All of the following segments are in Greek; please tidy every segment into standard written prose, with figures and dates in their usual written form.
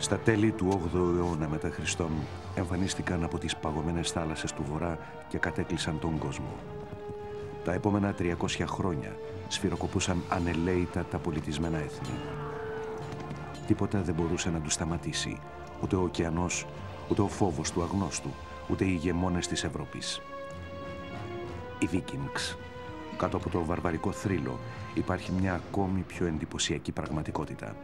Στα τέλη του 8ου αιώνα μετά Χριστόν εμφανίστηκαν από τις παγωμένες θάλασσες του Βορρά και κατέκλυσαν τον κόσμο. Τα επόμενα 300 χρόνια σφυροκοπούσαν ανελαίητα τα πολιτισμένα έθνη. Τίποτα δεν μπορούσε να τους σταματήσει, ούτε ο ωκεανός, ούτε ο φόβος του αγνώστου, ούτε οι ηγεμόνες της Ευρώπης. Οι Βίκινγκς. Κάτω από το βαρβαρικό θρύλο υπάρχει μια ακόμη πιο εντυπωσιακή πραγματικότητα.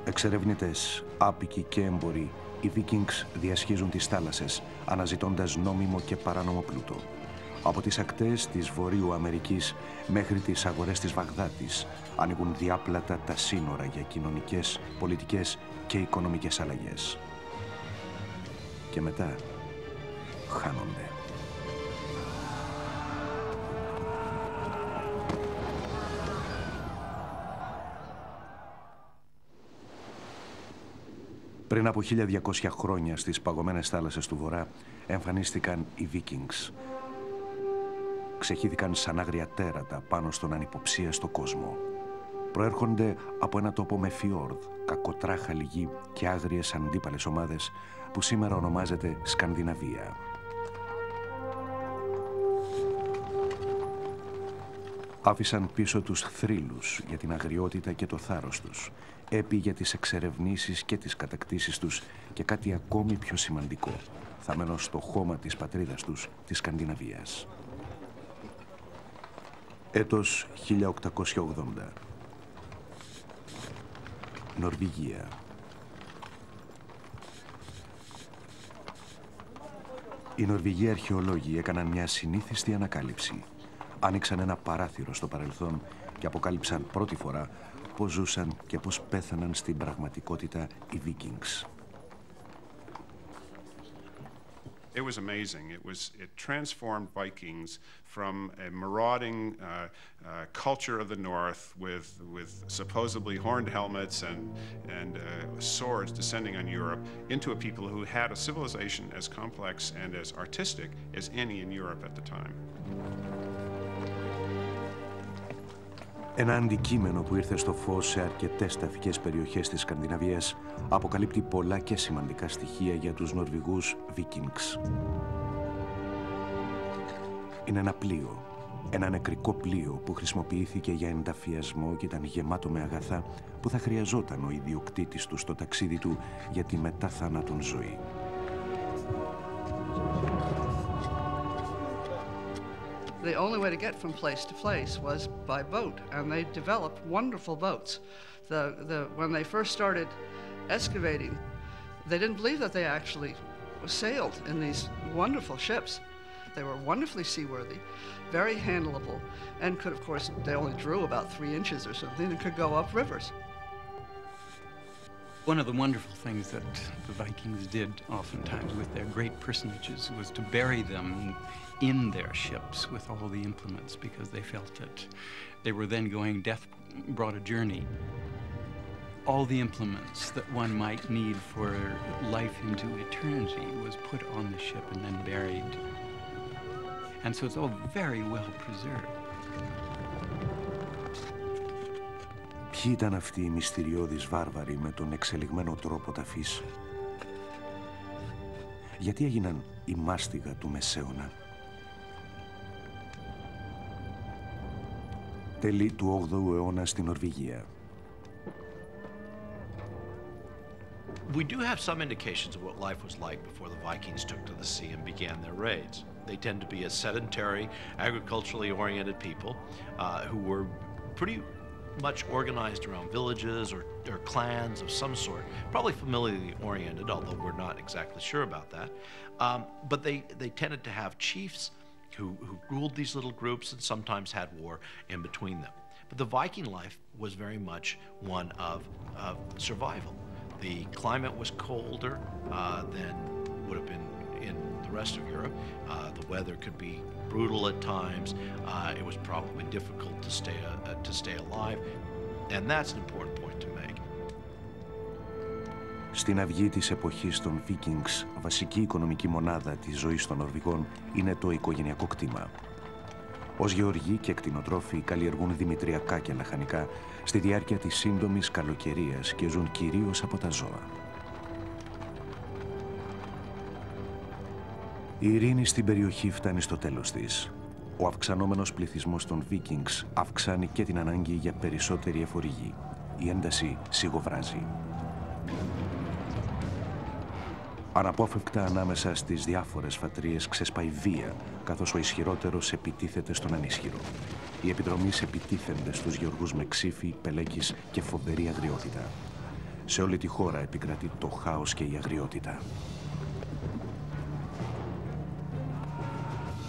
Εξερευνητές, άπικοι και έμποροι, οι Βίκινγκς διασχίζουν τις θάλασσες, αναζητώντας νόμιμο και παράνομο πλούτο. Από τις ακτές της Βορείου Αμερικής μέχρι τις αγορές της Βαγδάτης ανοίγουν διάπλατα τα σύνορα για κοινωνικές, πολιτικές και οικονομικές αλλαγές. Και μετά χάνονται. Πριν από 1200 χρόνια στις παγωμένες θάλασσες του Βορρά εμφανίστηκαν οι Βίκινγκς. Ξεχύθηκαν σαν άγρια τέρατα πάνω στον ανυποψίαστο κόσμο. Προέρχονται από ένα τόπο με φιόρδ, κακοτράχαλη γη και άγριες αντίπαλες ομάδες που σήμερα ονομάζεται Σκανδιναβία. Άφησαν πίσω τους θρύλους για την αγριότητα και το θάρρος τους, έπι για τις εξερευνήσεις και τις κατακτήσεις τους και κάτι ακόμη πιο σημαντικό, θαμμένο στο χώμα της πατρίδας τους, της Σκανδιναβίας. Έτος 1880. Νορβηγία. Οι Νορβηγοί αρχαιολόγοι έκαναν μια συνήθιστη ανακάλυψη. Άνοιξαν ένα παράθυρο στο παρελθόν και αποκάλυψαν πρώτη φορά πώς ζούσαν και πώς πέθαναν στην πραγματικότητα οι Βίκινγκς. It was amazing. It transformed Vikings from a marauding culture of the north with supposedly horned helmets and swords descending on Europe into a people who had a civilization as complex and as artistic as any in Europe at the time. Ένα αντικείμενο που ήρθε στο φως σε αρκετές ταφικές περιοχές της Σκανδιναβίας αποκαλύπτει πολλά και σημαντικά στοιχεία για τους Νορβηγούς Βίκινγκς. Είναι ένα πλοίο, ένα νεκρικό πλοίο που χρησιμοποιήθηκε για ενταφιασμό και ήταν γεμάτο με αγαθά που θα χρειαζόταν ο ιδιοκτήτης του στο ταξίδι του για τη μετά θάνατον ζωή. The only way to get from place to place was by boat, and they developed wonderful boats. When they first started excavating, they didn't believe that they actually sailed in these wonderful ships. They were wonderfully seaworthy, very handleable, and could, of course, they only drew about 3 inches or something and could go up rivers. One of the wonderful things that the Vikings did oftentimes with their great personages was to bury them in their ships with all the implements, because they felt that they were then going, death brought a journey. All the implements that one might need for life into eternity was put on the ship and then buried. And so it's all very well preserved. Ποιοι ήταν αυτοί οι μυστηριώδεις βάρβαροι με τον εξελιγμένο τρόπο ταφής? Γιατί έγιναν η μάστιγα του Μεσαίωνα? Τέλη του 8ου αιώνα στην Νορβηγία. We do have some indications of what life was like before the Vikings took to the sea and began their raids. They tend to be a sedentary, agriculturally oriented people who were pretty much organized around villages or clans of some sort, probably familially oriented, although we're not exactly sure about that. But they tended to have chiefs who ruled these little groups and sometimes had war in between them. But the Viking life was very much one of survival. The climate was colder than would have been in the rest of Europe. The weather could be brutal at times. It was probably difficult to stay alive, and that's an important point to make. Στην αυγή της εποχής των Βίκινγκς, βασική οικονομική μονάδα της ζωής των Νορβηγών είναι το οικογενειακό κτήμα. Ως γεωργοί και κτηνοτρόφοι καλλιεργούν δημητριακά και λαχανικά στη διάρκεια της σύντομης καλοκαιρίας και ζουν κυρίως από τα ζώα. Η ειρήνη στην περιοχή φτάνει στο τέλος της. Ο αυξανόμενος πληθυσμός των Βίκινγκς αυξάνει και την ανάγκη για περισσότερη εφορηγή. Η ένταση σιγοβράζει. Αναπόφευκτα ανάμεσα στις διάφορες φατρίες ξεσπάει βία, καθώς ο ισχυρότερος επιτίθεται στον ανίσχυρο. Οι επιδρομείς επιτίθενται στους γεωργούς με ξύφη, πελέκης και φοβερή αγριότητα. Σε όλη τη χώρα επικρατεί το χάος και η αγριότητα.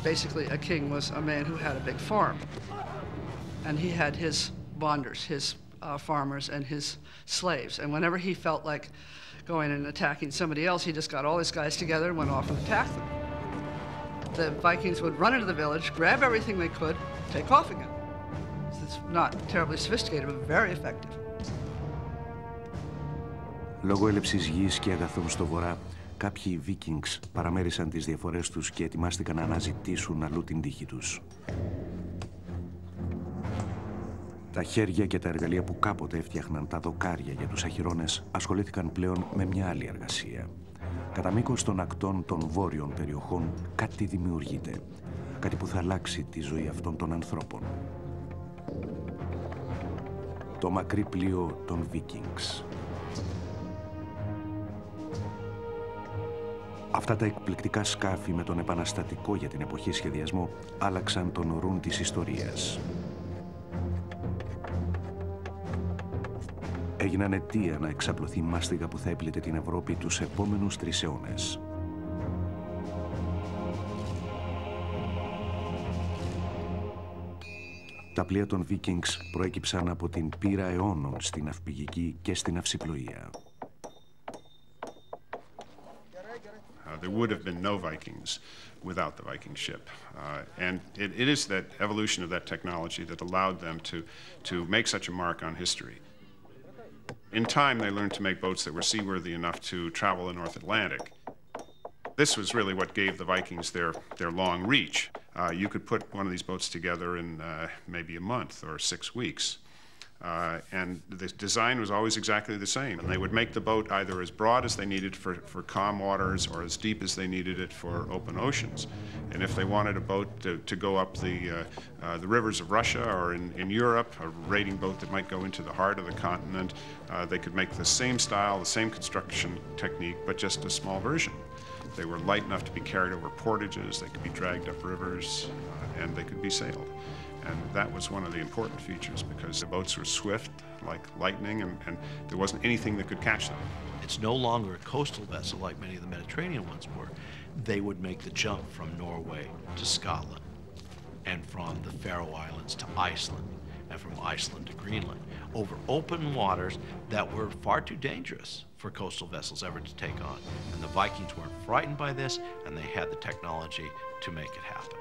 Basically, a king was a man who had a big farm, and he had his bonders, his farmers, and his slaves. And whenever he felt like going and attacking somebody else, he just got all his guys together and went off and attacked them. The Vikings would run into the village, grab everything they could, take off again. It's not terribly sophisticated, but very effective. Λόγω έλλειψης γης και αγαθών στο βορρά, κάποιοι Βίκινγκς παραμέρισαν τις διαφορές τους και ετοιμάστηκαν να αναζητήσουν αλλού την τύχη τους. Τα χέρια και τα εργαλεία που κάποτε έφτιαχναν τα δοκάρια για τους αχυρώνες ασχολήθηκαν πλέον με μια άλλη εργασία. Κατά μήκος των ακτών των βόρειων περιοχών κάτι δημιουργείται. Κάτι που θα αλλάξει τη ζωή αυτών των ανθρώπων. Το μακρύ πλοίο των Βίκινγκς. Αυτά τα εκπληκτικά σκάφη με τον επαναστατικό για την εποχή σχεδιασμό άλλαξαν τον ορούν της ιστορίας. Έγιναν αιτία να εξαπλωθεί μάστιγα που θα έπλητε την Ευρώπη τους επόμενους 3 αιώνες. Τα πλοία των Βίκινγκς προέκυψαν από την πείρα αιώνων στην ναυπηγική και στην ναυσιπλοεία. There would have been no Vikings without the Viking ship. And it is that evolution of that technology that allowed them to make such a mark on history. In time, they learned to make boats that were seaworthy enough to travel the North Atlantic. This was really what gave the Vikings their long reach. You could put one of these boats together in maybe a month or 6 weeks. And the design was always exactly the same. And they would make the boat either as broad as they needed for calm waters or as deep as they needed it for open oceans. And if they wanted a boat to go up the rivers of Russia or in Europe, a raiding boat that might go into the heart of the continent, they could make the same style, the same construction technique, but just a small version. They were light enough to be carried over portages, they could be dragged up rivers, and they could be sailed. And that was one of the important features because the boats were swift, like lightning, and there wasn't anything that could catch them. It's no longer a coastal vessel like many of the Mediterranean ones were. They would make the jump from Norway to Scotland, and from the Faroe Islands to Iceland, and from Iceland to Greenland, over open waters that were far too dangerous for coastal vessels ever to take on. And the Vikings weren't frightened by this, and they had the technology to make it happen.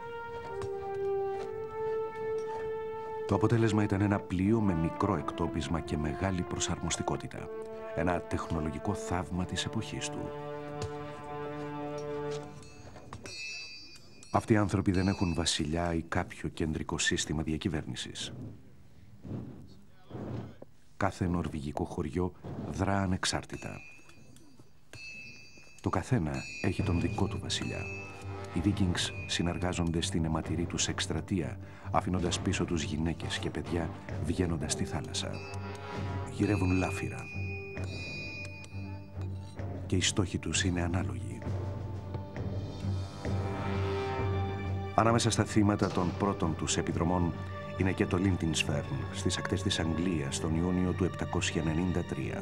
Το αποτέλεσμα ήταν ένα πλοίο με μικρό εκτόπισμα και μεγάλη προσαρμοστικότητα. Ένα τεχνολογικό θαύμα της εποχής του. Αυτοί οι άνθρωποι δεν έχουν βασιλιά ή κάποιο κεντρικό σύστημα διακυβέρνησης. Κάθε νορβηγικό χωριό δρά ανεξάρτητα. Το καθένα έχει τον δικό του βασιλιά. Οι Βίκινγκς συνεργάζονται στην αιματηρή τους εκστρατεία, αφήνοντας πίσω τους γυναίκες και παιδιά, βγαίνοντας στη θάλασσα. Γυρεύουν λάφυρα. Και οι στόχοι τους είναι ανάλογοι. Ανάμεσα στα θύματα των πρώτων τους επιδρομών είναι και το Lindisfarne στις ακτές της Αγγλίας τον Ιούνιο του 793.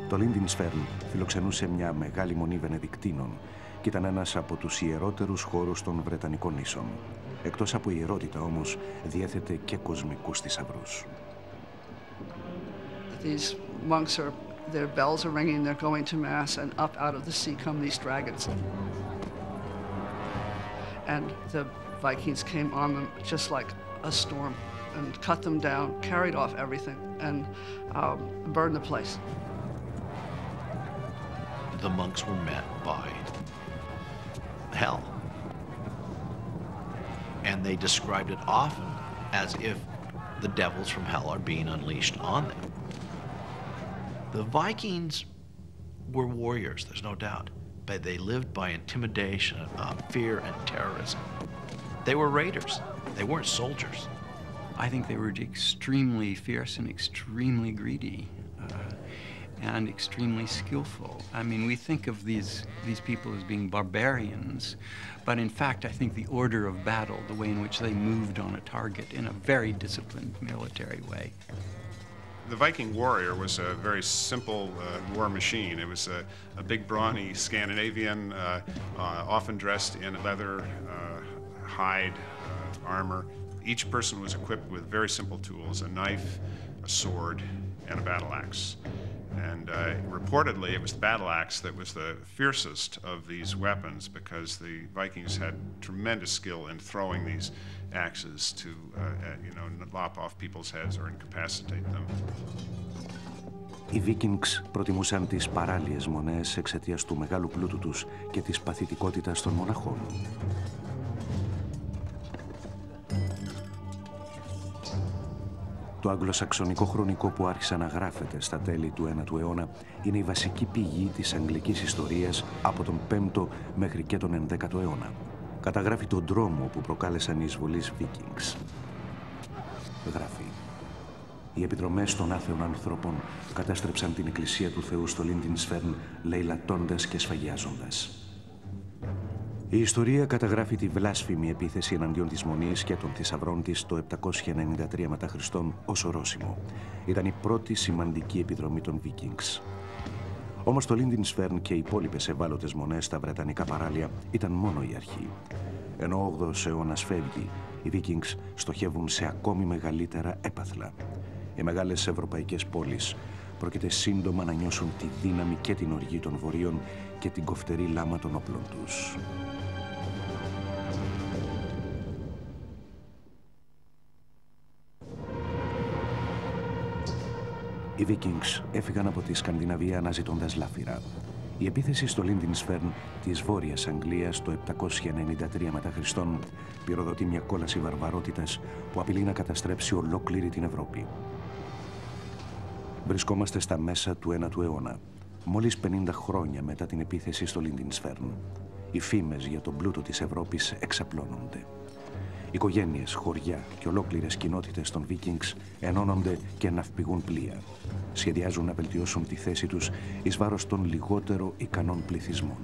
Το Lindisfarne φιλοξενούσε μια μεγάλη μονή Βενεδικτίνων και ήταν ένας από τους ιερότερους χώρους των Βρετανικών νήσων. Εκτός από ιερότητα όμως, διέθετε και κοσμικούς θησαυρούς. These monks are, their bells are ringing, they're going to mass, and up out of the sea come these dragons. And the Vikings came on them just like a storm and cut them down, carried off everything, and burned the place. The monks were met by hell. And they described it often as if the devils from hell are being unleashed on them. The Vikings were warriors, there's no doubt, They lived by intimidation, fear, and terrorism. They were raiders. They weren't soldiers. I think they were extremely fierce and extremely greedy and extremely skillful. I mean, we think of these people as being barbarians, but in fact, I think the order of battle, the way in which they moved on a target in a very disciplined military way. The Viking warrior was a very simple war machine. It was a big, brawny Scandinavian, often dressed in leather, hide, armor. Each person was equipped with very simple tools, a knife, a sword, and a battle axe. And reportedly, it was the battle axe that was the fiercest of these weapons because the Vikings had tremendous skill in throwing these axes to, lop off people's heads or incapacitate them. Οι Βίκινγκς προτιμούσαν τις παράλιες μονές εξαιτίας του μεγάλου πλούτου τους και της παθητικότητας των μοναχών. Το αγγλοσαξονικό χρονικό που άρχισε να γράφεται στα τέλη του 9ου αιώνα είναι η βασική πηγή της αγγλικής ιστορίας από τον 5ο μέχρι και τον 11ο αιώνα. Καταγράφει τον δρόμο που προκάλεσαν οι εισβολείς Βίκινγκς. Γράφει: οι επιδρομές των άθεων ανθρώπων κατέστρεψαν την εκκλησία του Θεού στο Λίντινσφέρν, λαιλατώντας και σφαγιάζοντας. Η ιστορία καταγράφει τη βλάσφημη επίθεση εναντίον της Μονής και των θησαυρών της το 793 μετά Χριστόν ως ορόσημο. Ήταν η πρώτη σημαντική επιδρομή των Βίκινγκς. Όμως το Λίντινσφέρν και οι υπόλοιπες ευάλωτες μονές στα βρετανικά παράλια ήταν μόνο η αρχή. Ενώ ο 8ος αιώνας φεύγει, οι Βίκινγκς στοχεύουν σε ακόμη μεγαλύτερα έπαθλα. Οι μεγάλες ευρωπαϊκές πόλεις πρόκειται σύντομα να νιώσουν τη δύναμη και την οργή των βορείων και την κοφτερή λάμα των όπλων τους. Οι Βίκινγκς έφυγαν από τη Σκανδιναβία αναζητώντας λάφυρα. Η επίθεση στο Λίντινσφέρν της Βόρειας Αγγλίας το 793 μετά Χριστόν πυροδοτεί μια κόλαση βαρβαρότητας που απειλεί να καταστρέψει ολόκληρη την Ευρώπη. Βρισκόμαστε στα μέσα του 9ου αιώνα, μόλις 50 χρόνια μετά την επίθεση στο Λίντινσφέρν. Οι φήμες για τον πλούτο της Ευρώπης εξαπλώνονται. Οικογένειες, χωριά και ολόκληρες κοινότητες των Βίκινγκς ενώνονται και ναυπηγούν πλοία. Σχεδιάζουν να βελτιώσουν τη θέση τους εις βάρος των λιγότερο ικανών πληθυσμών.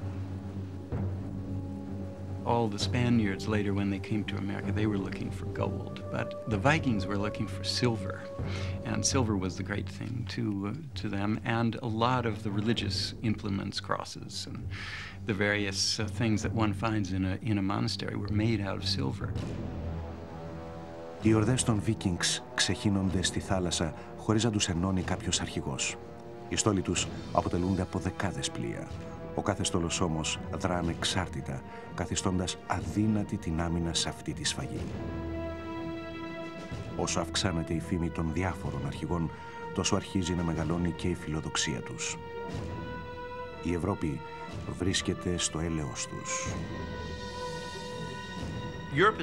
All the Spaniards later, when they came to America, they were looking for gold, but the Vikings were looking for silver, and silver was the great thing to them, and a lot of the religious implements, crosses, and the various things that one finds in a monastery were made out of silver. Οι ορδές των Βίκινγκς ξεχύνονται στη θάλασσα χωρίς να τους ενώνει κάποιος αρχηγός. Οι στόλοι τους αποτελούνται από δεκάδες πλοία. Ο κάθε στόλος όμως δρά ανεξάρτητα, καθιστώντας αδύνατη την άμυνα σε αυτή τη σφαγή. Όσο αυξάνεται η φήμη των διάφορων αρχηγών, τόσο αρχίζει να μεγαλώνει και η φιλοδοξία τους. Η Ευρώπη βρίσκεται στο έλεος τους. Europe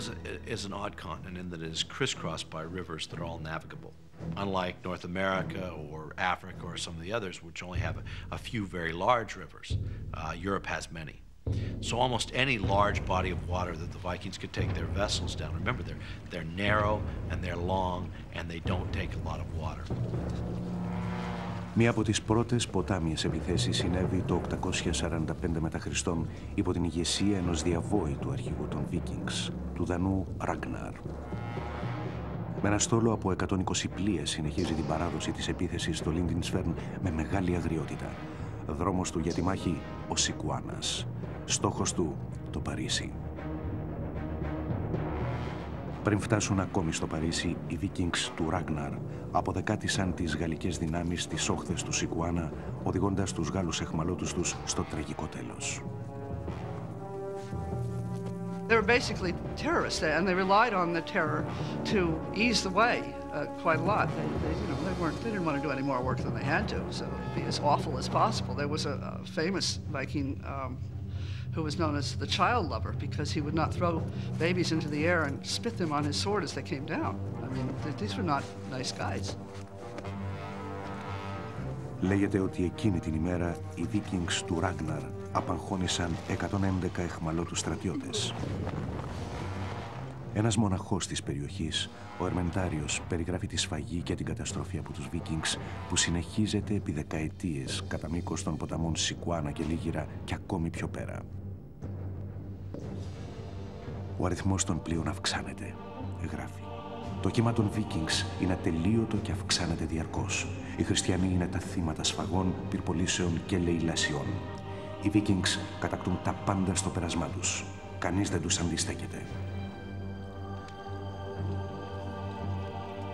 is an odd continent in that it is crisscrossed by rivers that are all navigable. Unlike North America or Africa or some of the others, which only have a few very large rivers, Europe has many. So almost any large body of water that the Vikings could take their vessels down. Remember, they're narrow and they're long and they don't take a lot of water. Μία από τις πρώτες ποτάμιες επιθέσεις συνέβη το 845 μετά Χριστόν υπό την ηγεσία ενός διαβόητου αρχηγού των Βίκινγκς, του Δανού Ραγκνάρ. Με ένα στόλο από 120 πλοίες συνεχίζει την παράδοση της επίθεσης στο Λίντινσφέρν με μεγάλη αγριότητα. Δρόμος του για τη μάχη ο Σικουάνας. Στόχος του το Παρίσι. Πριν φτάσουν ακόμη στο Παρίσι, οι Βίκινγκς του Ραγκνάρ αποδεκάτησαν τις γαλλικές δυνάμεις στις όχθες του Σικουάνα, οδηγώντας τους Γάλλους εχμαλώτους τους στο τραγικό τέλος. They were basically terrorists, and they relied on the terror to ease the way quite a lot. They didn't want to do any more work than they had to, so it'd be as awful as possible. There was a famous Viking who was known as the child lover because he would not throw babies into the air and spit them on his sword as they came down. I mean, these were not nice guys. Λέγεται ότι εκείνη την ημέρα οι Βίκινγκς του Ραγκνάρ απαγχώνησαν 111 αιχμαλώτους στρατιώτες. Ένας μοναχός της περιοχής, ο Ερμεντάριος, περιγράφει τη σφαγή και την καταστροφή από τους Βίκινγκς που συνεχίζεται επί δεκαετίες κατά μήκος των ποταμών Σικουάνα και Λίγυρα και ακόμη πιο πέρα. Ο αριθμός των πλοίων αυξάνεται, γράφει. Το κύμα των Βίκινγκς είναι ατελείωτο και αυξάνεται διαρκώς. Οι χριστιανοί είναι τα θύματα σφαγών, πυρπολίσεων και λαιλασιών. Οι Βίκινγκς κατακτούν τα πάντα στο πέρασμά τους. Κανείς δεν τους αντιστέκεται.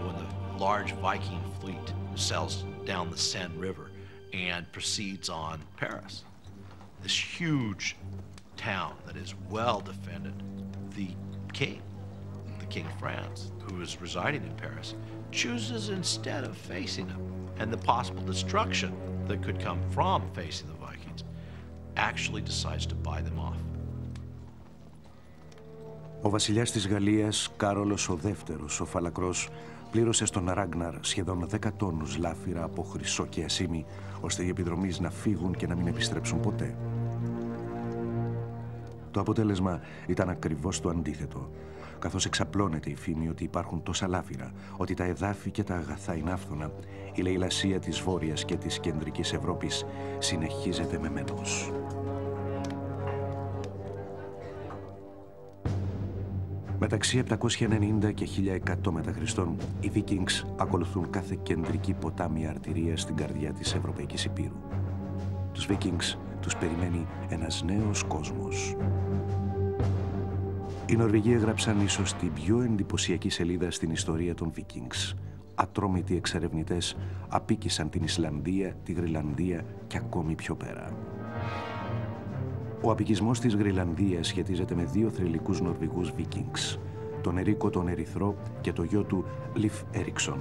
When the large Viking fleet sails down the Seine River and proceeds on Paris, this huge town that is well defended, the King of France, who is residing in Paris, chooses instead of facing them and the possible destruction that could come from facing the Vikings, actually decides to buy them off. Ο βασιλιάς της Γαλλίας, Κάρολος ο Δεύτερος, ο Φαλακρός, πλήρωσε στον Ράγναρ σχεδόν 10 τόνους λάφυρα από χρυσό και ασήμι, ώστε οι επιδρομείς να φύγουν και να μην επιστρέψουν ποτέ. Το αποτέλεσμα ήταν ακριβώς το αντίθετο, καθώς εξαπλώνεται η φήμη ότι υπάρχουν τόσα λάφυρα, ότι τα εδάφη και τα αγαθά είναι άφθονα, η λαιλασία της Βόρειας και της Κεντρικής Ευρώπης συνεχίζεται με μένος. Μεταξύ 790 και 1100 μετά Χριστόν, οι Βίκινγκς ακολουθούν κάθε κεντρική ποτάμια αρτηρία στην καρδιά της Ευρωπαϊκής Υπήρου. Τους Βίκινγκς τους περιμένει ένας νέος κόσμος. Οι Νορβηγοί έγραψαν ίσως την πιο εντυπωσιακή σελίδα στην ιστορία των Βίκινγκς. Ατρόμητοι εξερευνητές απίκησαν την Ισλανδία, τη Γρυλανδία και ακόμη πιο πέρα. Ο απικισμός της Γρυλανδίας σχετίζεται με δύο θρυλικούς Νορβηγούς Βίκινγκς, τον Ερίκο τον Ερυθρό και το γιο του Λιφ Έριξον.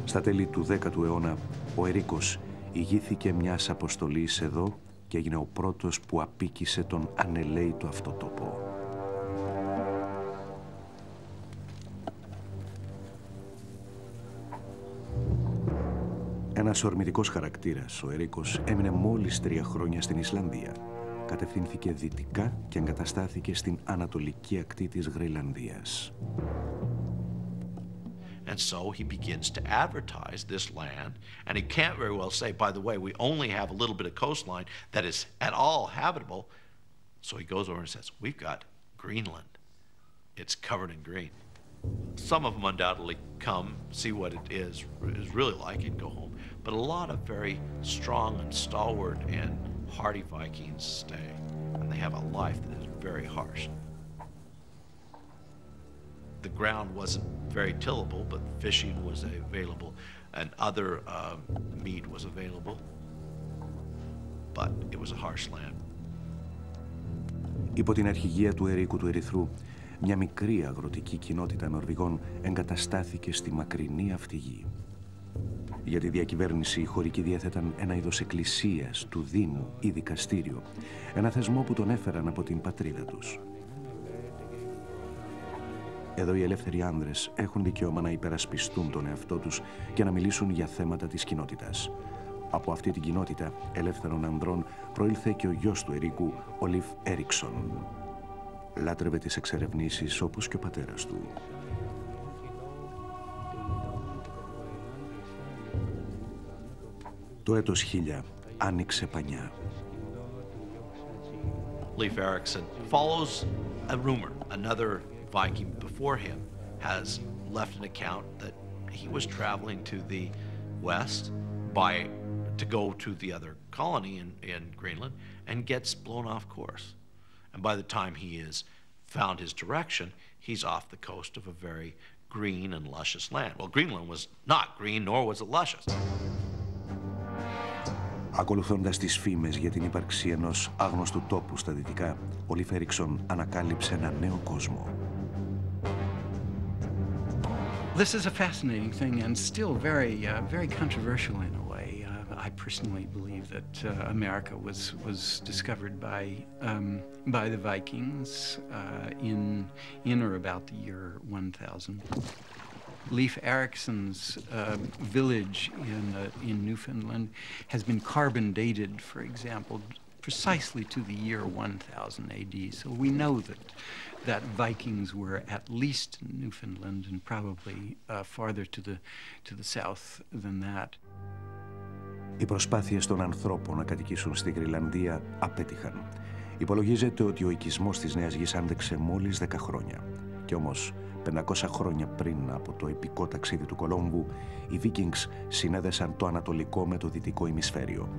Στα τέλη του 10ου αιώνα, ο Ερίκος ηγήθηκε μιας αποστολής εδώ και έγινε ο πρώτος που απίκησε τον ανελαίητο αυτό τόπο. Ένας ορμητικός χαρακτήρας, ο Ερίκος έμεινε μόλις 3 χρόνια στην Ισλανδία. Κατευθύνθηκε δυτικά και εγκαταστάθηκε στην ανατολική ακτή της Γρυλανδίας. And so he begins to advertise this land, and he can't very well say, by the way, we only have a little bit of coastline that is at all habitable. So he goes over and says, we've got Greenland. It's covered in green. Some of them undoubtedly come, see what it is really like, and go home. But a lot of very strong and stalwart and hardy Vikings stay, and they have a life that is very harsh. The ground wasn't very tillable, but fishing was available, and other meat was available, but it was a harsh land. Υπό την αρχηγία του Ερίκου του Ερυθρού, μια μικρή αγροτική κοινότητα Νορβηγών εγκαταστάθηκε στη μακρινή αυτή γη. Για τη διακυβέρνηση, οι χωρικοί διέθεταν ένα είδος εκκλησίας, του Δήμου ή δικαστήριο, ένα θεσμό που τον έφεραν από την πατρίδα τους. Εδώ οι ελεύθεροι άνδρες έχουν δικαίωμα να υπερασπιστούν τον εαυτό τους και να μιλήσουν για θέματα της κοινότητας. Από αυτή την κοινότητα ελεύθερων ανδρών προήλθε και ο γιος του Ερίκου, ο Λιφ Έριξον. Λάτρευε τις εξερευνήσεις όπως και ο πατέρας του. Το έτος 1000 άνοιξε πανιά. Leif Erikson follows a rumor. Another Viking before him has left an account that he was traveling to the west to go to the other colony in Greenland and gets blown off course. And by the time he has found his direction, he's off the coast of a very green and luscious land. Well, Greenland was not green, nor was it luscious. Ακολουθώντας τις φήμες για την ύπαρξη ενός άγνωστου τόπου στα δυτικά, ο Λιφ Έριξον ανακάλυψε ένα νέο κόσμο. This is a fascinating thing and still very controversial in a way. I personally believe that America was discovered by the Vikings in or about the year 1000. Leif Erikson's village in Newfoundland has been carbon dated, for example, precisely to the year 1000 AD. So we know that Vikings were at least in Newfoundland and probably farther to the south than that. Οι προσπάθειες των ανθρώπων να κατοικήσουν στη Γροιλανδία απέτυχαν. Υπολογίζεται ότι ο οικισμός της Νέας Γης άντεξε μόλις 10 χρόνια. Κι όμως, 500 χρόνια πριν από το επικό ταξίδι του Κολόμβου, οι Βίκινγκς συνέδεσαν το ανατολικό με το δυτικό ημισφαίριο.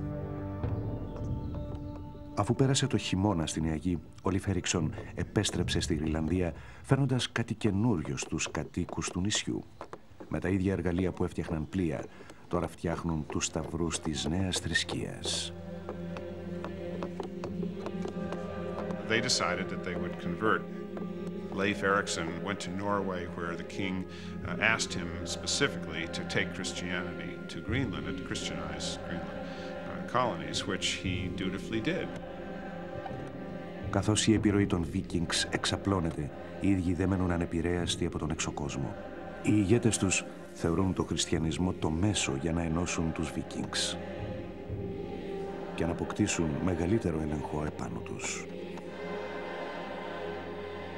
Αφού πέρασε το χειμώνα στη Νέα Γη, ο Λιφέριξον επέστρεψε στη Γροιλανδία, φέρνοντας κάτι καινούριο στους κατοίκους του νησιού. Με τα ίδια εργαλεία που έφτιαχναν πλοία, τώρα φτιάχνουν τους σταυρούς της νέας θρησκείας. They decided that they would convert. Leif Erikson went to Norway, where the king asked him specifically to take Christianity to Greenland and to Christianize Greenland colonies, which he dutifully did. Καθώς η επιρροή των Βίκινγκς εξαπλώνεται, οι ίδιοι δεν μένουν ανεπηρέαστοι από τον εξωκόσμο. Οι ηγέτες τους θεωρούν το χριστιανισμό το μέσο για να ενώσουν τους Βίκινγκς και να αποκτήσουν μεγαλύτερο έλεγχο επάνω τους.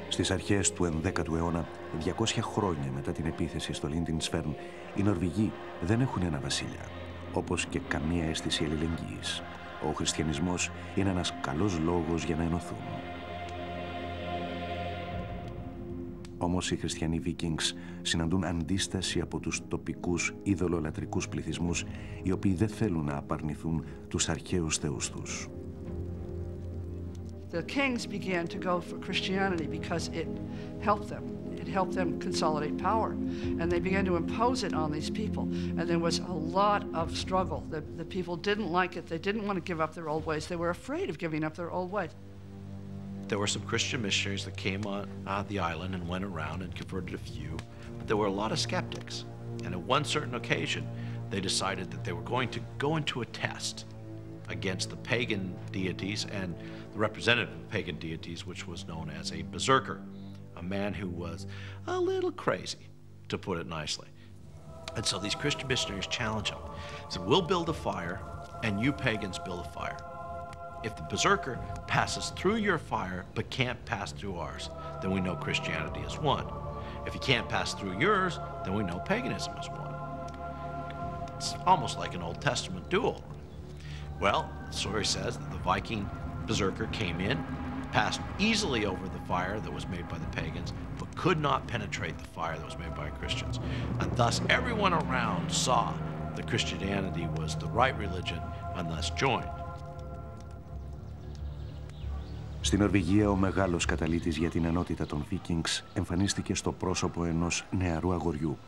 Στις αρχές του 11ου αιώνα, 200 χρόνια μετά την επίθεση στο Λίντινσφέρν, οι Νορβηγοί δεν έχουν ένα βασίλεια, όπως και καμία αίσθηση αλληλεγγύης. Ο χριστιανισμός είναι ένας καλός λόγος για να ενωθούν. Όμως οι χριστιανοί Βίκινγκς συναντούν αντίσταση από τους τοπικούς ειδωλολατρικούς πληθυσμούς, οι οποίοι δεν θέλουν να απαρνηθούν τους αρχαίους θεούς τους. The kings began to go for Christianity because it helped them. It helped them consolidate power. And they began to impose it on these people. And there was a lot of struggle. The people didn't like it. They didn't want to give up their old ways. They were afraid of giving up their old ways. There were some Christian missionaries that came on the island and went around and converted a few. But there were a lot of skeptics. And at one certain occasion, they decided that they were going to go into a test against the pagan deities and the representative of pagan deities, which was known as a berserker, a man who was a little crazy, to put it nicely. And so these Christian missionaries challenged him. Said, we'll build a fire, and you pagans build a fire. If the berserker passes through your fire but can't pass through ours, then we know Christianity is won. If he can't pass through yours, then we know paganism is won. It's almost like an Old Testament duel. Well, the story says that the Viking berserker came in, passed easily over the fire that was made by the pagans, but could not penetrate the fire that was made by Christians. And thus everyone around saw that Christianity was the right religion and thus joined. Στην Νορβηγία, ο μεγάλος καταλύτης για την ενότητα των Βίκινγκς εμφανίστηκε στο πρόσωπο ενός νεαρού αγοριού.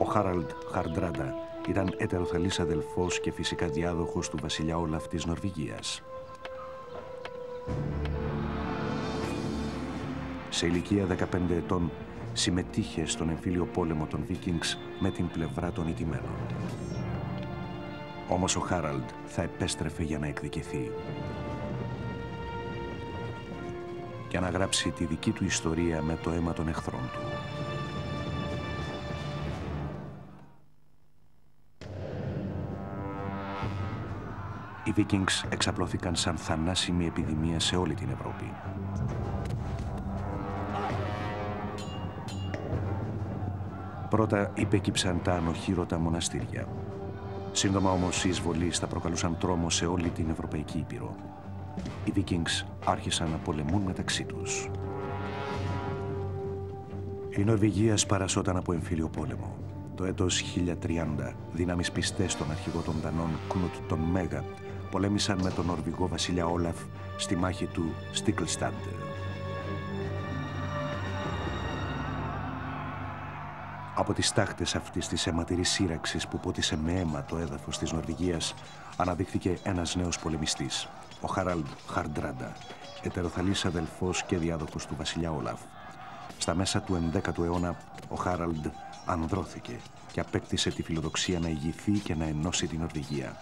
Ο Χάραλντ Χαρντράντα ήταν ετεροθαλής αδελφός και φυσικά διάδοχος του βασιλιά Όλαφ της Νορβηγίας. Σε ηλικία 15 ετών συμμετείχε στον εμφύλιο πόλεμο των Βίκινγκς με την πλευρά των ηττημένων. Όμως ο Χάραλντ θα επέστρεφε για να εκδικηθεί και να γράψει τη δική του ιστορία με το αίμα των εχθρών του. Οι Βίκινγκς εξαπλώθηκαν σαν θανάσιμη επιδημία σε όλη την Ευρώπη. Πρώτα υπέκυψαν τα ανοχήρωτα μοναστήρια. Σύντομα όμως οι εισβολείς θα προκαλούσαν τρόμο σε όλη την Ευρωπαϊκή Ήπειρο. Οι Βίκινγκς άρχισαν να πολεμούν μεταξύ τους. Η Νορβηγία σπαρασόταν από εμφύλιο πόλεμο. Το έτος 1030, δυνάμεις πιστές των αρχηγό των Δανών Κνούτ τον Μέγα πολέμησαν με τον Νορβηγό βασιλιά Όλαφ στη μάχη του Στίκλσταντ. Από τις τάχτες αυτής της αιματηρής σύραξης που πότισε με αίμα το έδαφος της Νορβηγίας αναδείχθηκε ένας νέος πολεμιστής, ο Χάραλντ Χαρντράντα, ετεροθαλής αδελφός και διάδοχος του βασιλιά Όλαφ. Στα μέσα του 11ου αιώνα, ο Χάραλντ ανδρώθηκε και απέκτησε τη φιλοδοξία να ηγηθεί και να ενώσει την Νορβηγία.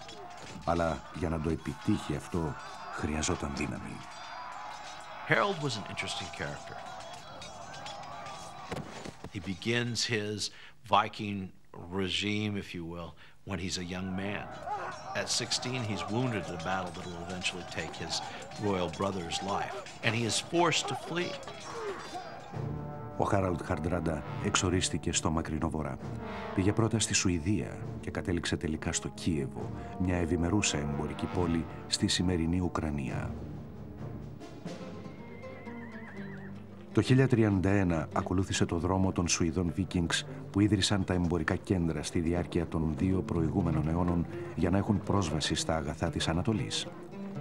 Αλλά για να το επιτύχει αυτό, χρειαζόταν δύναμη. Harold was an interesting character. He begins his Viking regime, if you will, when he's a young man. At 16, he's wounded in a battle that will eventually take his royal brother's life, and he is forced to flee. Ο Χάραλντ Χαρντράντα εξορίστηκε στο μακρινό βορρά. Πήγε πρώτα στη Σουηδία και κατέληξε τελικά στο Κίεβο, μια ευημερούσα εμπορική πόλη στη σημερινή Ουκρανία. Το 1031 ακολούθησε το δρόμο των Σουηδών Βίκινγκς που ίδρυσαν τα εμπορικά κέντρα στη διάρκεια των 2 προηγούμενων αιώνων για να έχουν πρόσβαση στα αγαθά της Ανατολής.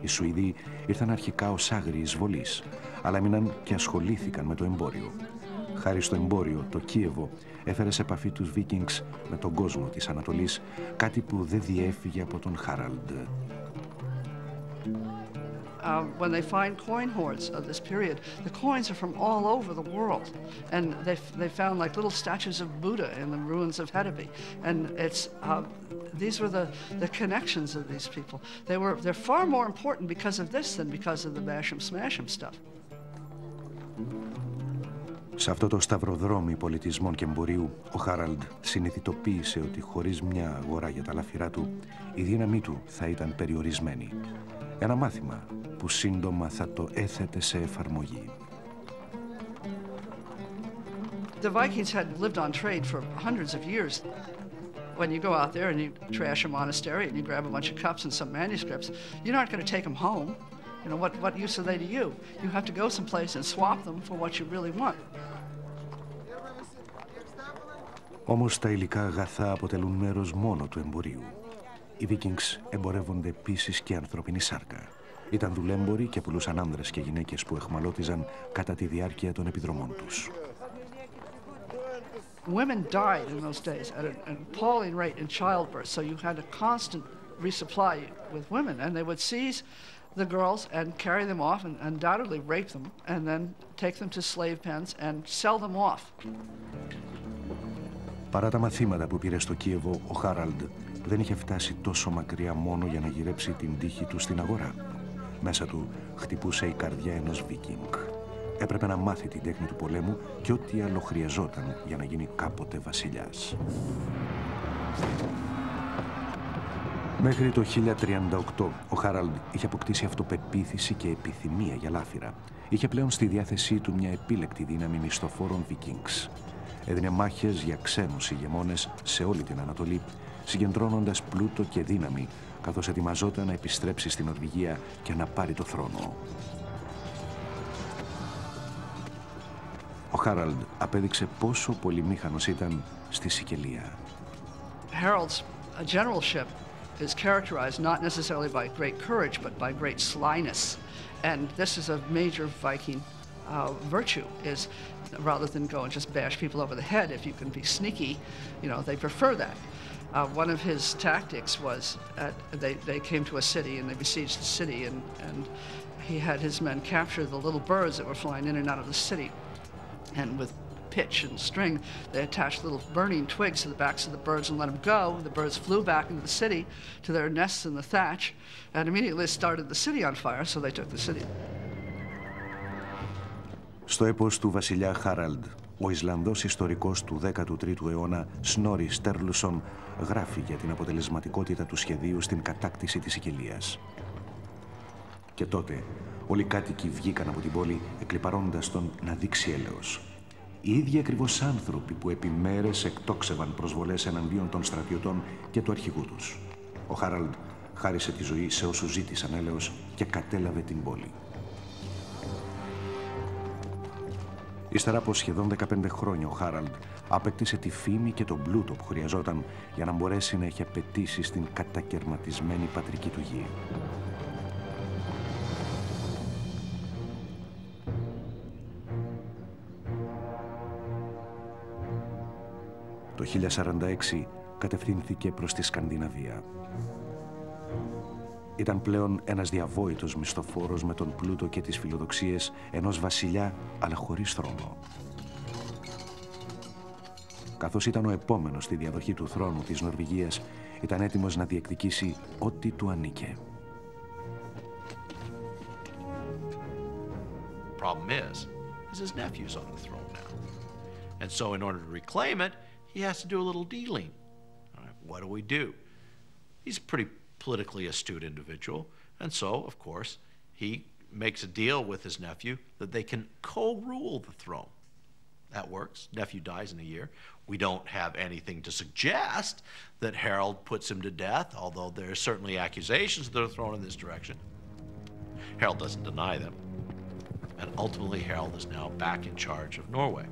Οι Σουηδοί ήρθαν αρχικά ως άγριοι εισβολείς, αλλά έμειναν και ασχολήθηκαν με το εμπόριο. Χάρη στο εμπόριο, το Κίεβο έφερε σε επαφή τους Βίκινγκς με τον κόσμο της Ανατολής, κάτι που δεν διέφυγε από τον Χάραλντ. When they find coin hoards of this period, the coins are from all over the world, and they found like little statues of Buddha in the ruins of Hedeby, and these were the connections of these people. They're far more important because of this than because of the Mash'em Smash'em stuff. Σε αυτό το σταυροδρόμι πολιτισμών και εμπορίου, ο Χάραλντ συνειδητοποίησε ότι χωρίς μια αγορά για τα λάφυρά του, η δύναμή του θα ήταν περιορισμένη. Ένα μάθημα που σύντομα θα το έθετε σε εφαρμογή. The Vikings had lived on trade for hundreds of years. When you go out there and you trash a monastery and you grab a bunch of cups and some manuscripts, you're not going to take them home. You know, what use are they to you? You have to go someplace and swap them for what you really want. Όμως τα υλικά αγαθά αποτελούν μέρος μόνο του εμπορίου. Οι Βίκινγκς εμπορεύονται επίσης και ανθρώπινη σάρκα. Ήταν δουλέμποροι και πουλούσαν άνδρες και γυναίκες που εχμαλώτιζαν κατά τη διάρκεια των επιδρομών τους. Women died in those days at an appalling rate in childbirth, so you had a constant resupply with women, and they would seize the girls and carry them off and undoubtedly rape them, and then take them to slave pens and sell them off. Παρά τα μαθήματα που πήρε στο Κίεβο, ο Χάραλντ δεν είχε φτάσει τόσο μακριά μόνο για να γυρέψει την τύχη του στην αγορά. Μέσα του χτυπούσε η καρδιά ενός Βίκινγκ. Έπρεπε να μάθει την τέχνη του πολέμου και ό,τι άλλο χρειαζόταν για να γίνει κάποτε βασιλιάς. Μέχρι το 1038 ο Χάραλντ είχε αποκτήσει αυτοπεποίθηση και επιθυμία για λάφυρα. Είχε πλέον στη διάθεσή του μια επίλεκτη δύναμη μισθοφόρων Βίκινγκς. Έδινε μάχες για ξένους ηγεμόνες σε όλη την Ανατολή, συγκεντρώνοντας πλούτο και δύναμη, καθώς ετοιμαζόταν να επιστρέψει στην Νορβηγία και να πάρει το θρόνο. Ο Χάραλντ απέδειξε πόσο πολυμήχανος ήταν στη Σικελία. Harold's generalship is characterized not necessarily by great courage, but by great slyness. And this is a major Viking virtue, is rather than go and just bash people over the head, if you can be sneaky, you know, they prefer that. One of his tactics was they came to a city and they besieged the city, and he had his men capture the little birds that were flying in and out of the city. And with pitch and string, they attached little burning twigs to the backs of the birds and let them go. The birds flew back into the city to their nests in the thatch, and immediately started the city on fire, so they took the city. Στο έπος του βασιλιά Χάραλντ, ο Ισλανδός ιστορικός του 13ου αιώνα Σνόρι Στέρλουσον γράφει για την αποτελεσματικότητα του σχεδίου στην κατάκτηση της Σικελίας. Και τότε όλοι οι κάτοικοι βγήκαν από την πόλη εκλιπαρώντας τον να δείξει έλεος. Οι ίδιοι ακριβώς άνθρωποι που επί μέρες εκτόξευαν προσβολές εναντίον των στρατιωτών και του αρχηγού τους. Ο Χάραλντ χάρισε τη ζωή σε όσους ζήτησαν έλεος και κατέλαβε την πόλη. Ύστερα από σχεδόν 15 χρόνια ο Χάραλντ απέκτησε τη φήμη και τον πλούτο που χρειαζόταν για να μπορέσει να έχει απαιτήσει στην κατακερματισμένη πατρική του γη. Το 1046 κατευθύνθηκε προς τη Σκανδιναβία. Ήταν πλέον ένας διαβόητος μισθοφόρος με τον πλούτο και τις φιλοδοξίες ενός βασιλιά, αλλά χωρίς θρόνο. Καθώς ήταν ο επόμενος στη διαδοχή του θρόνου της Νορβηγίας, ήταν έτοιμος να διεκδικήσει ό,τι του ανήκε. Problem is his nephew's on the throne now. And so in order to reclaim it, he has to do a little dealing. All right, what do? He's a pretty politically astute individual. And so, of course, he makes a deal with his nephew that they can co-rule the throne. That works. Nephew dies in a year. We don't have anything to suggest that Harold puts him to death, although there are certainly accusations that are thrown in this direction. Harold doesn't deny them. And ultimately, Harold is now back in charge of Norway.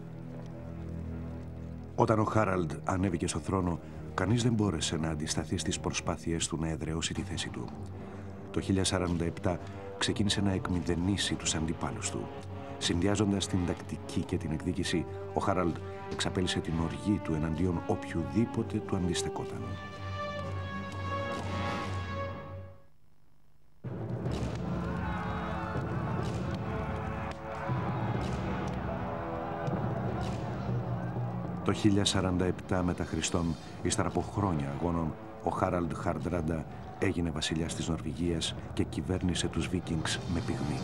Όταν ο Χάραλντ ανέβηκε στο θρόνο, κανείς δεν μπόρεσε να αντισταθεί στις προσπάθειες του να εδραιώσει τη θέση του. Το 1047 ξεκίνησε να εκμηδενήσει τους αντιπάλους του. Συνδυάζοντας την τακτική και την εκδίκηση, ο Χάραλντ εξαπέλυσε την οργή του εναντίον οποιουδήποτε του αντιστεκόταν. Το 1047 μετά Χριστόν, ύστερα από χρόνια αγώνων, ο Χάραλντ Χαρντράντα έγινε βασιλιάς της Νορβηγίας και κυβέρνησε τους Βίκινγκς με πυγμή.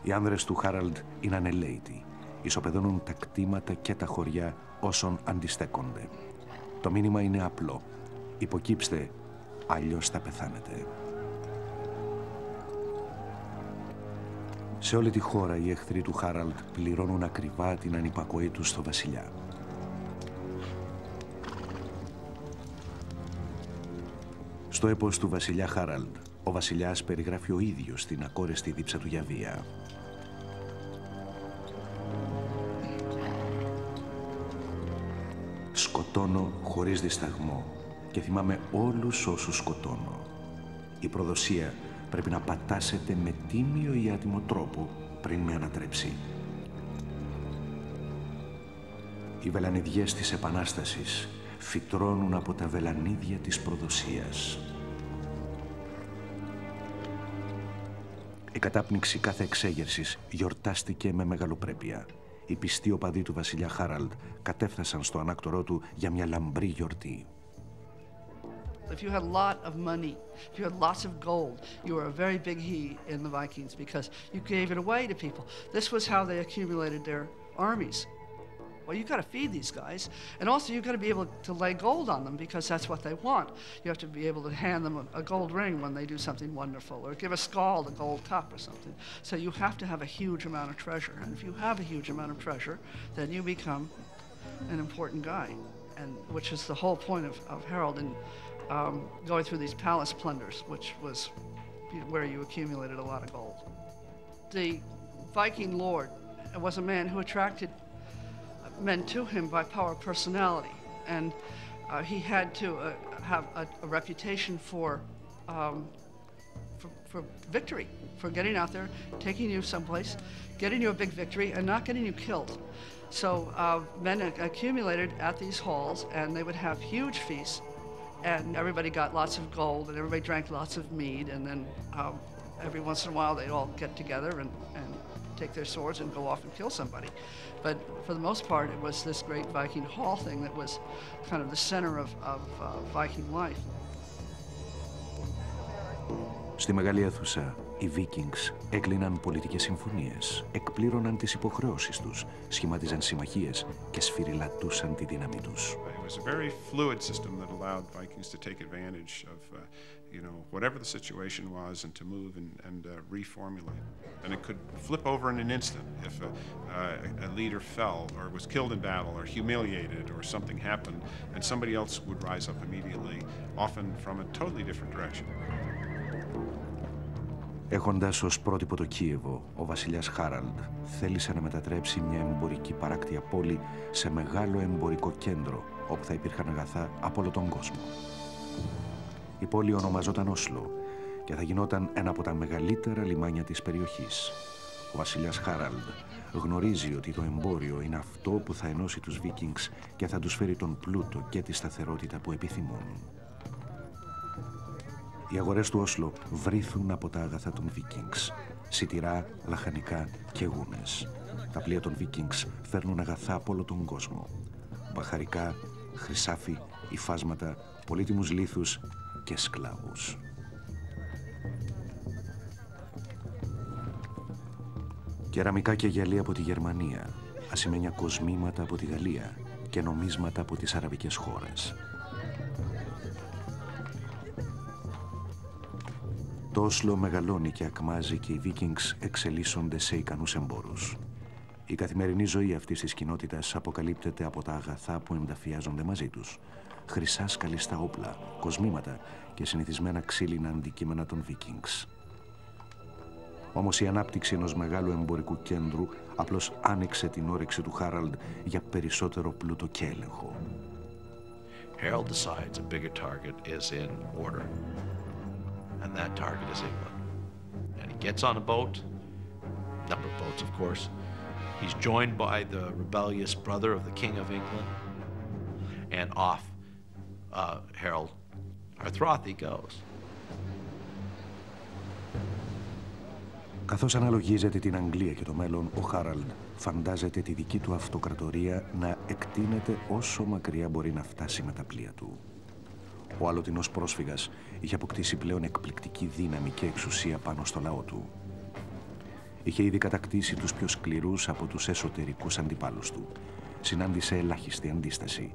Οι άνδρες του Χάραλντ είναι ανελαίητοι. Ισοπεδώνουν τα κτήματα και τα χωριά όσων αντιστέκονται. Το μήνυμα είναι απλό. Υποκύψτε, αλλιώς θα πεθάνετε. Σε όλη τη χώρα οι εχθροί του Χάραλντ πληρώνουν ακριβά την ανυπακοή τους στο βασιλιά. Στο έπος του βασιλιά Χάραλντ, ο βασιλιάς περιγράφει ο ίδιος την ακόρεστη δίψα του για βία. Σκοτώνω χωρίς δισταγμό και θυμάμαι όλους όσους σκοτώνω. Η προδοσία πρέπει να πατάσετε με τίμιο ή άτιμο τρόπο πριν με ανατρέψει. Οι βελανιδιές της Επανάστασης φυτρώνουν από τα βελανίδια της προδοσίας. Η κατάπνιξη κάθε εξέγερσης γιορτάστηκε με μεγαλοπρέπεια. Οι πιστοί οπαδοί του βασιλιά Χάραλντ κατέφθασαν στο ανάκτορό του για μια λαμπρή γιορτή. If you had a lot of money, if you had lots of gold, you were a very big he in the Vikings because you gave it away to people. This was how they accumulated their armies. Well, you got to feed these guys, and also you got to be able to lay gold on them because that's what they want. You have to be able to hand them a gold ring when they do something wonderful, or give a skald a gold cup or something. So you have to have a huge amount of treasure, and if you have a huge amount of treasure, then you become an important guy, and which is the whole point of Harold and going through these palace plunders, which was where you accumulated a lot of gold. The Viking lord was a man who attracted men to him by power of personality, and he had to have a reputation for victory, for getting out there, taking you someplace, getting you a big victory, and not getting you killed. So men accumulated at these halls, and they would have huge feasts, and everybody got lots of gold, and everybody drank lots of mead, and then every once in a while they'd all get together and take their swords and go off and kill somebody. But for the most part, it was this great Viking hall thing that was kind of the center of Viking life. Στη μεγάλη αίθουσα, οι Βίκινγκς έκλειναν πολιτικές συμφωνίες, εκπλήρωναν τις υποχρεώσεις τους, σχηματίζαν συμμαχίες και σφυριλατούσαν τη δύναμη τους. It was a very fluid system that allowed Vikings to take advantage of, whatever the situation was, and to move and reformulate. And it could flip over in an instant if a leader fell or was killed in battle or humiliated or something happened, and somebody else would rise up immediately, often from a totally different direction. Έχοντας ως πρότυπο το Κίεβο, ο βασιλιάς Χάραλντ θέλησε να μετατρέψει μια εμπορική παράκτια πόλη σε μεγάλο εμπορικό κέντρο, όπου θα υπήρχαν αγαθά από όλο τον κόσμο. Η πόλη ονομαζόταν Όσλο και θα γινόταν ένα από τα μεγαλύτερα λιμάνια της περιοχής. Ο βασιλιάς Χάραλντ γνωρίζει ότι το εμπόριο είναι αυτό που θα ενώσει τους Βίκινγκς και θα τους φέρει τον πλούτο και τη σταθερότητα που επιθυμούν. Οι αγορές του Όσλο βρίθουν από τα αγαθά των Βίκινγκς, σιτηρά, λαχανικά και γούνες. Τα πλοία των Βίκινγκς φέρνουν αγαθά από όλο τον κόσμο. Μπαχαρικά, χρυσάφι, υφάσματα, πολύτιμους λίθους και σκλάβους. Κεραμικά και γυαλί από τη Γερμανία, ασημένια κοσμήματα από τη Γαλλία και νομίσματα από τις αραβικές χώρες. Το Όσλο μεγαλώνει και ακμάζει και οι Βίκινγκς εξελίσσονται σε ικανούς εμπόρους. Η καθημερινή ζωή αυτής της κοινότητας αποκαλύπτεται από τα αγαθά που ενταφιάζονται μαζί τους. Χρυσά σκαλιστά όπλα, κοσμήματα και συνηθισμένα ξύλινα αντικείμενα των Βίκινγκς. Όμως η ανάπτυξη ενός μεγάλου εμπορικού κέντρου απλώς άνοιξε την όρεξη του Χάραλντ για περισσότερο πλούτο και έλεγχο. Harold decides a bigger target is in order, and that target is England. And he gets on a boat, number of boats, of course. He's joined by the rebellious brother of the King of England, and off Harold Harthrothi goes. Καθώς αναλογίζεται την Αγγλία και το μέλλον, ο Χάραλντ φαντάζεται τη δική του αυτοκρατορία να εκτείνεται όσο μακριά μπορεί να φτάσει με τα πλοία του. Ο αλλοτινός πρόσφυγας είχε αποκτήσει πλέον εκπληκτική δύναμη και εξουσία πάνω στο λαό του. Είχε ήδη κατακτήσει τους πιο σκληρούς από τους εσωτερικούς αντιπάλους του. Συνάντησε ελάχιστη αντίσταση.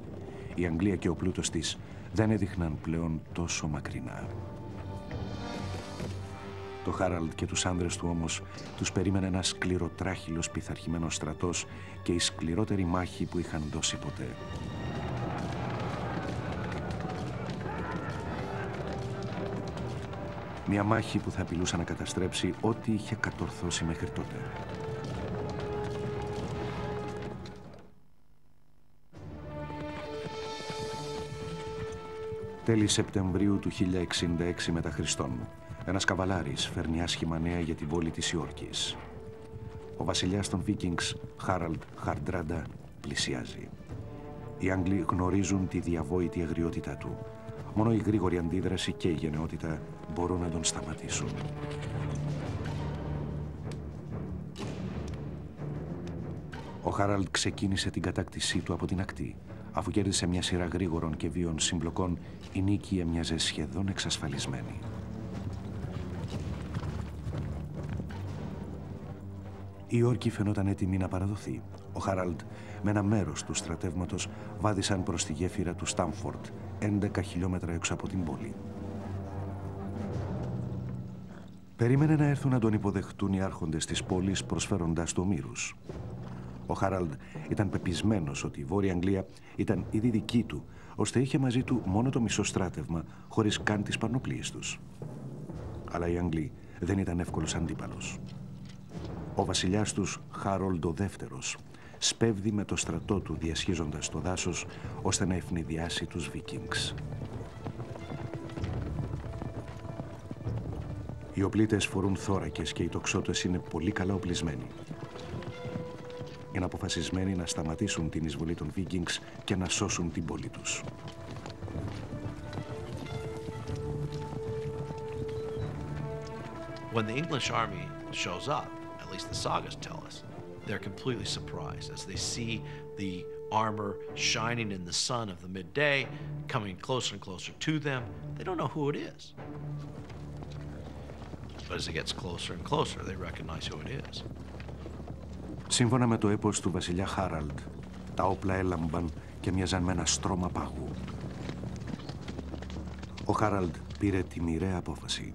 Η Αγγλία και ο πλούτος της δεν έδειχναν πλέον τόσο μακρινά. Το Χάραλντ και τους άνδρες του όμως τους περίμενε ένας σκληροτράχυλος πειθαρχημένος στρατός και η σκληρότερη μάχη που είχαν δώσει ποτέ. Μια μάχη που θα απειλούσε να καταστρέψει ό,τι είχε κατορθώσει μέχρι τότε. Τέλη Σεπτεμβρίου του 1066 μετά Χριστόν, ένας καβαλάρης φέρνει άσχημα νέα για τη βόλη της Υόρκης. Ο βασιλιάς των Βίκινγκς, Χάραλντ Χαρντράντα, πλησιάζει. Οι Άγγλοι γνωρίζουν τη διαβόητη αγριότητά του. Μόνο η γρήγορη αντίδραση και η γενναιότητα μπορούν να τον σταματήσουν. Ο Χάραλντ ξεκίνησε την κατάκτησή του από την ακτή. Αφού κέρδισε μια σειρά γρήγορων και βίων συμπλοκών, η νίκη έμοιαζε σχεδόν εξασφαλισμένη. Η Υόρκη φαινόταν έτοιμη να παραδοθεί. Ο Χάραλντ με ένα μέρος του στρατεύματος βάδισαν προς τη γέφυρα του Στάμφορντ, 11 χιλιόμετρα έξω από την πόλη. Περίμενε να έρθουν να τον υποδεχτούν οι άρχοντες της πόλης προσφέροντας του ομήρους. Ο Χάραλντ ήταν πεπισμένος ότι η Βόρεια Αγγλία ήταν ήδη δική του, ώστε είχε μαζί του μόνο το μισό στράτευμα, χωρίς καν τις πανοπλίες τους. Αλλά οι Άγγλοι δεν ήταν εύκολος αντίπαλος. Ο βασιλιάς τους, Χάρολντ ο δεύτερος, σπέβδει με το στρατό του διασχίζοντας το δάσος, ώστε να ευνηδιάσει τους Βίκινγκς. Οι οπλίτες φορούν θώρακες και οι τοξότες είναι πολύ καλά οπλισμένοι. Είναι αποφασισμένοι να σταματήσουν την εισβολή των Βίκινγκς και να σώσουν την πόλη τους. When the English army shows up, at least the sagas tell us, they're completely surprised as they see the armor shining in the sun of the midday, coming closer and closer to them. They don't know who it is. But as it gets closer and closer, they recognize who it is. Σύμφωνα με το έπος του βασιλιά Χάραλντ, τα όπλα έλαμπαν και μοιάζαν με ένα στρώμα πάγου. Ο Χάραλντ πήρε τη μοιραία απόφαση.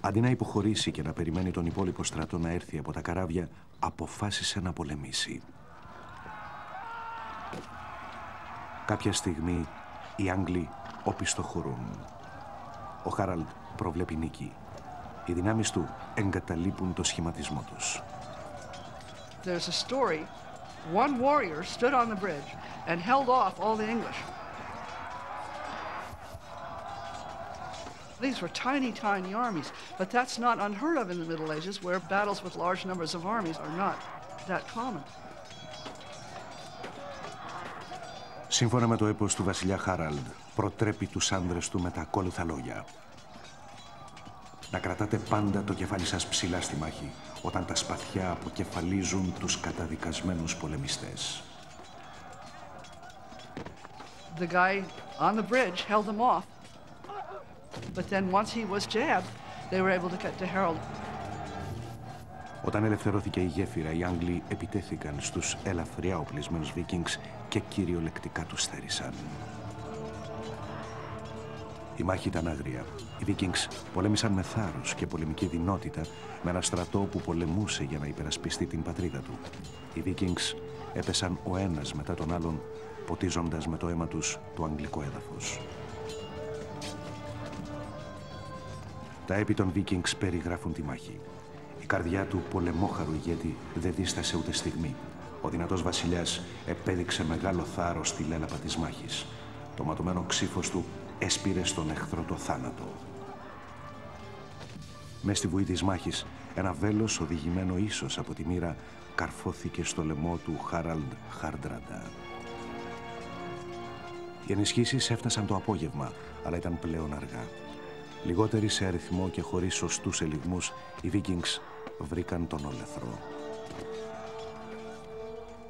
Αντί να υποχωρήσει και να περιμένει τον υπόλοιπο στρατό να έρθει από τα καράβια, αποφάσισε να πολεμήσει. Κάποια στιγμή, οι Άγγλοι οπισθοχωρούν. Ο Χάραλντ προβλέπει νίκη. Οι δυνάμεις του εγκαταλείπουν το σχηματισμό τους. There's a story. One warrior stood on the bridge and held off all the English. These were tiny, tiny armies, but that's not unheard of in the Middle Ages, where battles with large numbers of armies are not that common. Σύμφωνα με το έπος του βασιλιά Χάραλντ, προτρέπει τους άνδρες του με τα ακόλουθα λόγια. Να κρατάτε πάντα το κεφάλι σας ψηλά στη μάχη, όταν τα σπαθιά αποκεφαλίζουν τους καταδικασμένους πολεμιστές. The guy on the bridge held them off, but then once he was jabbed, they were able to get to Harold. Όταν ελευθερώθηκε η γέφυρα, οι Άγγλοι επιτέθηκαν στους ελαφριά οπλισμένους Βίκινγκς και κυριολεκτικά τους θέρισαν. Η μάχη ήταν άγρια. Οι Βίκινγκς πολέμησαν με θάρρος και πολεμική δυνότητα με ένα στρατό που πολεμούσε για να υπερασπιστεί την πατρίδα του. Οι Βίκινγκς έπεσαν ο ένας μετά τον άλλον, ποτίζοντας με το αίμα τους το αγγλικό έδαφος. Τα έπι των Βίκινγκς περιγράφουν τη μάχη. Η καρδιά του πολεμόχαρου ηγέτη δεν δίστασε ούτε στιγμή. Ο δυνατός βασιλιάς επέδειξε μεγάλο θάρρος στη λέλαπα της μάχης. Το ματωμένο ξύφος του έσπηρε στον εχθρό το θάνατο. Μες στη βουή της μάχης, ένα βέλος οδηγημένο ίσως από τη μοίρα καρφώθηκε στο λαιμό του Χάραλντ Χαρντράντα. Οι ενισχύσεις έφτασαν το απόγευμα, αλλά ήταν πλέον αργά. Λιγότεροι σε αριθμό και χωρίς σωστούς ελιγμούς, οι Βίκινγκς βρήκαν τον όλεθρο.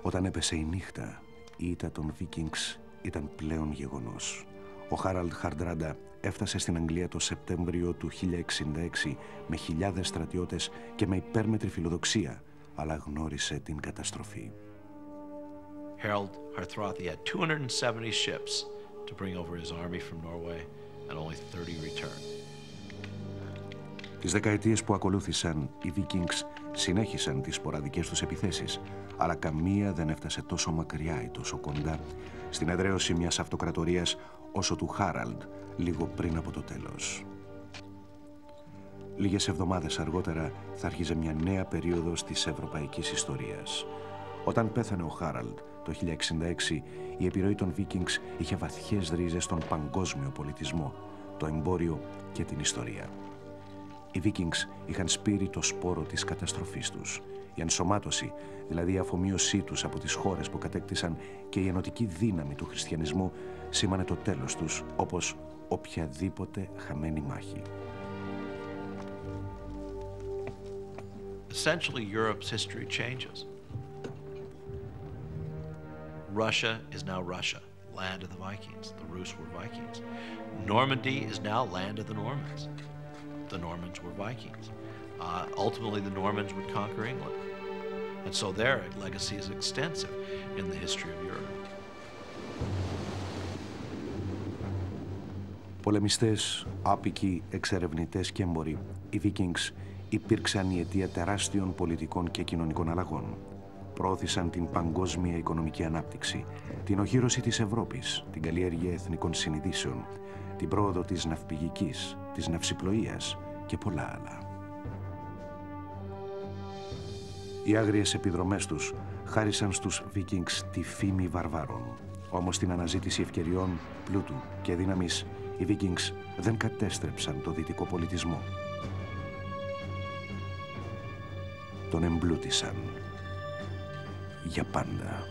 Όταν έπεσε η νύχτα, η ήττα των Βίκινγκς ήταν πλέον γεγονός. Ο Χάραλντ Χαρντράντα έφτασε στην Αγγλία το Σεπτέμβριο του 1066 με χιλιάδες στρατιώτες και με υπέρμετρη φιλοδοξία, αλλά γνώρισε την καταστροφή. Harold Harthrothi had 270 ships to bring over his army from Norway and only 30 returned. Τις δεκαετίες που ακολούθησαν, οι Βίκινγκς συνέχισαν τις σποραδικές τους επιθέσεις, αλλά καμία δεν έφτασε τόσο μακριά ή τόσο κοντά στην εδραίωση μιας αυτοκρατορίας όσο του Χάραλντ λίγο πριν από το τέλος. Λίγες εβδομάδες αργότερα θα άρχιζε μια νέα περίοδος της ευρωπαϊκής ιστορίας. Όταν πέθανε ο Χάραλντ το 1066, η επιρροή των Βίκινγκς είχε βαθιές ρίζες στον παγκόσμιο πολιτισμό, το εμπόριο και την ιστορία. Οι Βίκινγκς είχαν σπείρει το σπόρο της καταστροφής τους. Η ενσωμάτωση, δηλαδή η αφομοίωσή τους από τις χώρες που κατέκτησαν και η ενωτική δύναμη του χριστιανισμού σήμανε το τέλος τους, όπως οποιαδήποτε χαμένη μάχη. Essentially, Europe's history changes. Russia is now Russia, land of the Vikings. The Rus were Vikings. Normandy is now land of the Normans. The Normans were Vikings. Ultimately, the Normans would conquer England. And so their legacy is extensive in the history of Europe. Πολεμιστές, άπικοι, εξερευνητές και έμποροι, οι Βίκινγκς υπήρξαν η αιτία τεράστιων πολιτικών και κοινωνικών αλλαγών. Προώθησαν την παγκόσμια οικονομική ανάπτυξη, την οχύρωση της Ευρώπης, την καλλιέργεια εθνικών συνειδήσεων, την πρόοδο της ναυπηγικής, της ναυσιπλοείας και πολλά άλλα. Οι άγριες επιδρομές τους χάρισαν στους Βίκινγκς τη φήμη βαρβάρων. Όμως στην αναζήτηση ευκαιριών, πλούτου και δύναμης, οι Βίκινγκς δεν κατέστρεψαν το δυτικό πολιτισμό. Τον εμπλούτησαν για πάντα.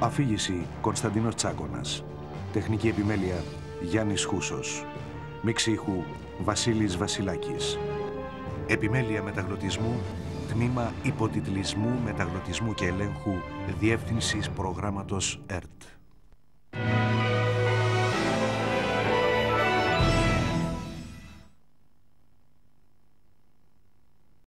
Αφήγηση Κωνσταντίνος Τσάκωνας. Τεχνική επιμέλεια Γιάννης Χούσος. Μίξη ήχου Βασίλης Βασιλάκης. Επιμέλεια μεταγλωτισμού Τμήμα υποτιτλισμού, μεταγλωτισμού και ελέγχου Διεύθυνσης Προγράμματος ΕΡΤ.